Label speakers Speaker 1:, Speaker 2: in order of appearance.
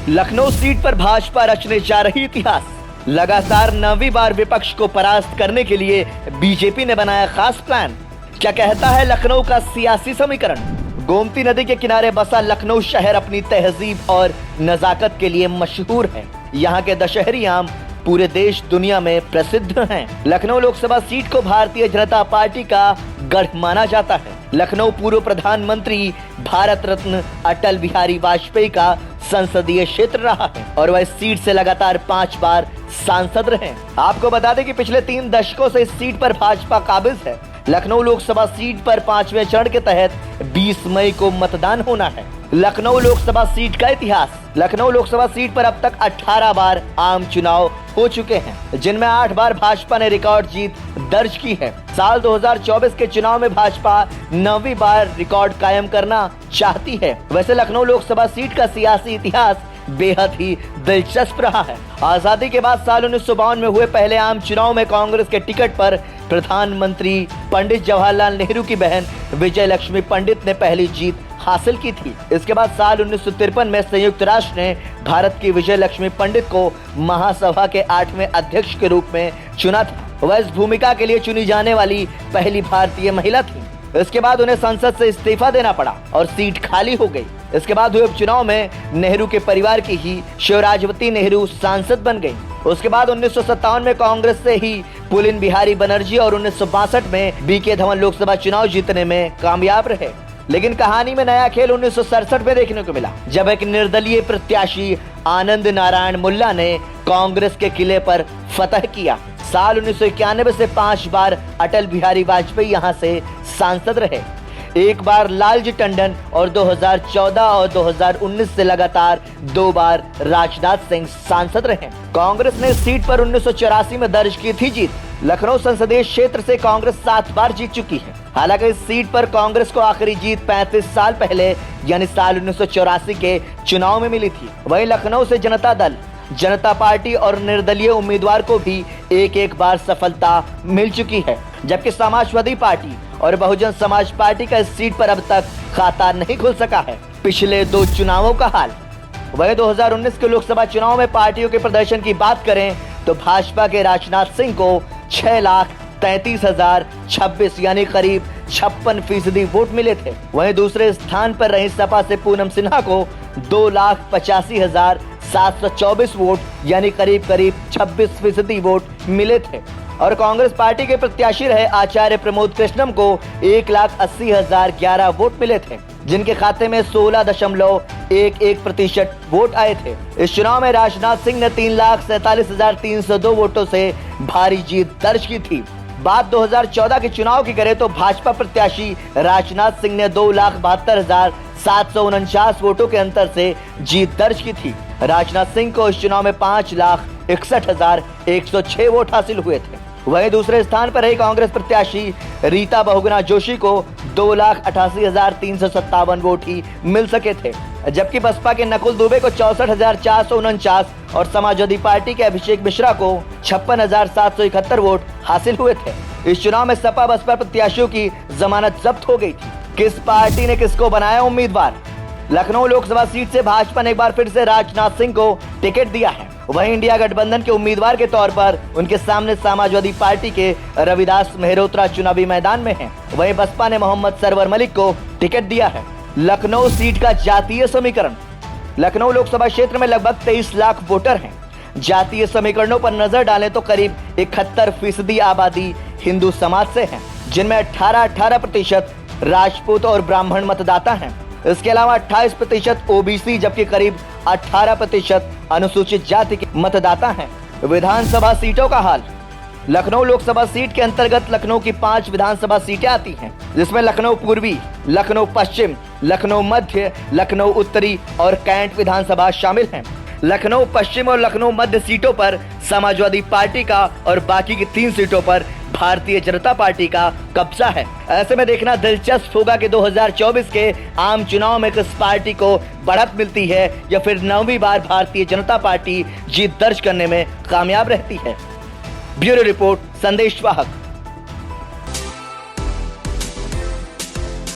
Speaker 1: Lucknow seat पर भाजपा रचने जा रही इतिहास। लगातार 9वीं बार विपक्ष को परास्त करने के लिए बीजेपी ने बनाया खास प्लान। क्या कहता है लखनऊ का सियासी समीकरण? गोमती नदी के किनारे बसा लखनऊ शहर अपनी तहजीब और नजाकत के लिए मशहूर है। यहाँ के दशहरी आम पूरे देश दुनिया में प्रसिद्ध हैं। लखनऊ लोकसभा सीट को भारतीय जनता पार्टी का गढ़ माना जाता है। लखनऊ पूर्व प्रधानमंत्री भारत रत्न अटल बिहारी वाजपेयी का संसदीय क्षेत्र रहा है और वह इस सीट से लगातार 5 बार सांसद रहे। आपको बता दें कि पिछले 3 दशकों से इस सीट पर भाजपा काबिज है। लखनऊ लोकसभा सीट पर 5वें चरण के तहत 20 मई को मतदान होना है। लखनऊ लोकसभा सीट का इतिहास। लखनऊ लोकसभा सीट पर अब तक 18 बार आम चुनाव हो चुके हैं, जिनमें 8 बार भाजपा ने रिकॉर्ड जीत दर्ज की है। साल 2024 के चुनाव में भाजपा 9वीं बार रिकॉर्ड कायम करना चाहती है। वैसे लखनऊ लोकसभा सीट का सियासी इतिहास बेहद ही दिलचस्प रहा है। आजादी के बाद साल 1952 में हुए पहले आम चुनाव में कांग्रेस के टिकट पर प्रधानमंत्री पंडित जवाहरलाल नेहरू की बहन विजय लक्ष्मी पंडित ने पहली जीत हासिल की थी। इसके बाद साल 1953 में संयुक्त राष्ट्र ने भारत की विजय लक्ष्मी पंडित को महासभा के 8वें अध्यक्ष के रूप में चुना था। वह इस भूमिका के लिए चुनी जाने वाली पहली भारतीय महिला थी। इसके बाद उन्हें संसद से इस्तीफा देना पड़ा और सीट खाली हो गई। इसके बाद हुए उपचुनाव में नेहरू के परिवार की ही शिवराजवती नेहरू सांसद बन गई। उसके बाद 1957 में कांग्रेस से ही पुलिन बिहारी बनर्जी और 1962 में बीके धवन लोकसभा चुनाव जीतने में कामयाब रहे। लेकिन कहानी में नया खेल 1967 में देखने को मिला, जब एक निर्दलीय प्रत्याशी आनंद नारायण मुल्ला ने कांग्रेस के किले पर फतह किया। साल 1991 से 5 बार अटल बिहारी वाजपेयी यहां से सांसद रहे। एक बार लालजी टंडन और 2014 और 2019 से लगातार 2 बार राजनाथ सिंह सांसद रहे। कांग्रेस ने सीट पर 1984 में दर्ज की थी जीत। लखनऊ संसदीय क्षेत्र से कांग्रेस 7 बार जीत चुकी है। हालांकि इस सीट पर कांग्रेस को आखिरी जीत 35 साल पहले यानी साल 1984 के चुनाव में मिली थी। वहीं लखनऊ से जनता दल, जनता पार्टी और निर्दलीय उम्मीदवार को भी एक बार सफलता मिल चुकी है, जबकि समाजवादी पार्टी और बहुजन समाज पार्टी का इस सीट पर अब तक खाता नहीं खुल सका है। पिछले 2 चुनावों का हाल। वही 2019 के लोकसभा चुनाव में पार्टियों के प्रदर्शन की बात करें तो भाजपा के राजनाथ सिंह को 6,33,026 यानी करीब 56% वोट मिले थे। वहीं दूसरे स्थान पर रही सपा से पूनम सिन्हा को 2,85,724 वोट यानी करीब 26% वोट मिले थे। और कांग्रेस पार्टी के प्रत्याशी रहे आचार्य प्रमोद कृष्णम को 1,80,011 वोट मिले थे, जिनके खाते में 16.11% वोट आए थे। इस चुनाव में राजनाथ सिंह ने 3,47,302 वोटों से भारी जीत दर्ज की थी। बात 2014 के चुनाव की करें तो भाजपा प्रत्याशी राजनाथ सिंह ने 2,72,749 वोटों के अंतर से जीत दर्ज की थी। राजनाथ सिंह को इस चुनाव में 5,61,106 वोट हासिल हुए थे। वहीं दूसरे स्थान पर रही कांग्रेस प्रत्याशी रीता बहुगुणा जोशी को 2,88,357 वोट ही मिल सके थे, जबकि बसपा के नकुल दुबे को 64,449 और समाजवादी पार्टी के अभिषेक मिश्रा को 56,771 वोट हासिल हुए थे। इस चुनाव में सपा बसपा प्रत्याशियों की जमानत जब्त हो गई थी। किस पार्टी ने किसको बनाया उम्मीदवार? लखनऊ लोकसभा सीट से भाजपा ने एक बार फिर से राजनाथ सिंह को टिकट दिया है। वहीं इंडिया गठबंधन के उम्मीदवार के तौर पर उनके सामने समाजवादी पार्टी के रविदास मेहरोत्रा चुनावी मैदान में हैं। वहीं बसपा ने मोहम्मद सरवर मलिक को टिकट दिया है। लखनऊ सीट का जातीय समीकरण। लखनऊ लोकसभा क्षेत्र में लगभग 23 लाख वोटर हैं। जातीय समीकरणों पर नजर डालें तो करीब 71% आबादी हिंदू समाज से है, जिनमें 18% राजपूत और ब्राह्मण मतदाता हैं। इसके अलावा 28% ओबीसी जबकि करीब 18% अनुसूचित जाति के मतदाता हैं। विधानसभा सीटों का हाल। लखनऊ लोकसभा सीट के अंतर्गत लखनऊ की 5 विधानसभा सीटें आती हैं, जिसमें लखनऊ पूर्वी, लखनऊ पश्चिम, लखनऊ मध्य, लखनऊ उत्तरी और कैंट विधानसभा शामिल हैं। लखनऊ पश्चिम और लखनऊ मध्य सीटों पर समाजवादी पार्टी का और बाकी की 3 सीटों पर भारतीय जनता पार्टी का कब्जा है। ऐसे में देखना दिलचस्प होगा कि 2024 के आम चुनाव में किस पार्टी को बढ़त मिलती है या फिर 9वीं बार भारतीय जनता पार्टी जीत दर्ज करने में कामयाब रहती है। ब्यूरो रिपोर्ट, संदेश वाहक।